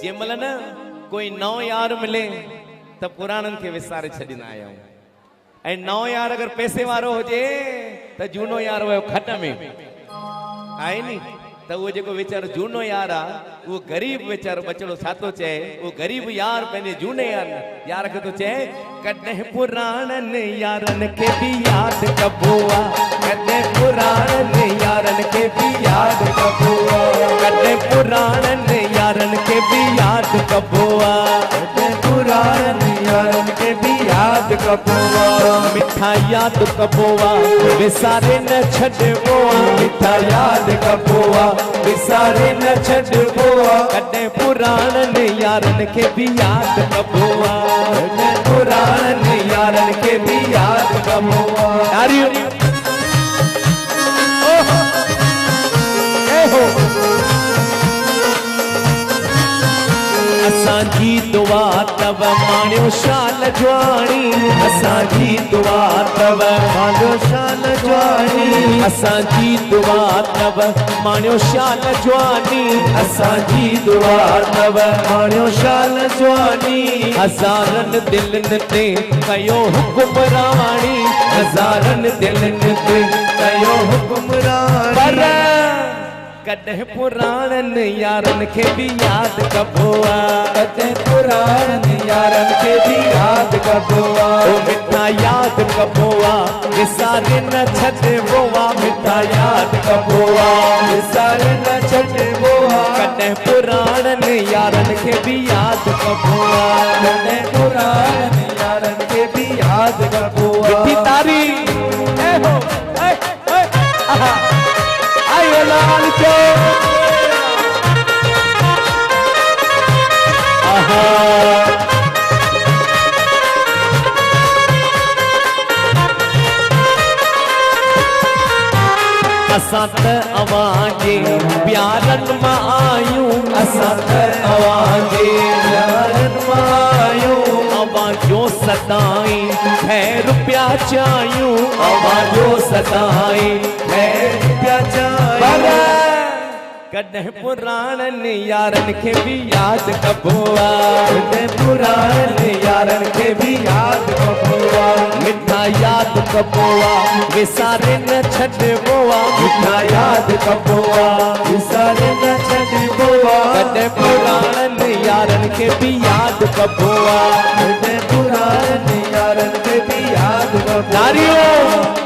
Gemmell न कोई नओ यार मिले तो पुराणन के विसारे छॾींदा आहियूं ऐं नओ यार अगर पैसे वारो हुजे तो झूनो यार वो खट में आहे नी तो वो जेको वीचारो झूनो यार आ वो गरीब वीचारो बचड़ो छा थो चए वो गरीब यार पंहिंजे झूने यार खे थो चए कॾहिं पुराणन यारन के भी याद कबो आ कॾहिं पुराणन यारन के भी याद कबो आ कॾहिं पुराणन यारन के भी याद कबो आ कॾहिं पुराणन यारन के भी याद कबो आ मिठा याद कबो आ विसारे न छॾबो आ मिठा याद कबो आ विसारे न छॾबो आ कॾहिं पुराणन यारन के भी याद कबो आ कॾहिं पुराणन यारन के भी याद कबो आ असांजी दुआ तब माण्यो शाल जवानी असांजी दुआ तब माण्यो शाल जवानी असांजी दुआ तब माण्यो शाल जवानी असांजी दुआ तब माण्यो शाल जवानी हज़ारन दिलनि ते कयो हुकुमरानी हज़ारन दिलनि ते कयो हुकुमरानी कॾहिं पुराणन यारन के भी याद कबो आ कॾहिं पुराणन यारन के भी याद कबो आ मिठा याद कबो आ विसारे न छॾबो आ मिठा याद कबो आ विसारे न छॾबो आ कॾहिं पुराणन यारन के भी याद कबो आ कॾहिं पुराणन यारन के भी याद कबो आ मिठी तारी ए हो ए आहा आयो लाल के आहा असां त अवांजे प्यारन मां आयूं असां त अवांजे प्यारन मां आयूं अवांजो सदाई खैर पिया चाहियूं अवांजो सदाई खैर पिया चाहियूं कॾहिं पुराणन यारन के भी याद कबो आ कॾहिं पुराणन यारन के भी याद कबो आ मिठा याद कबो आ विसारे न छॾबो आ मिठा याद कबो आ विसारे न छॾबो आ कॾहिं पुराणन यारन के भी याद कबो आ कॾहिं पुराणन यारन के भी याद कबो आ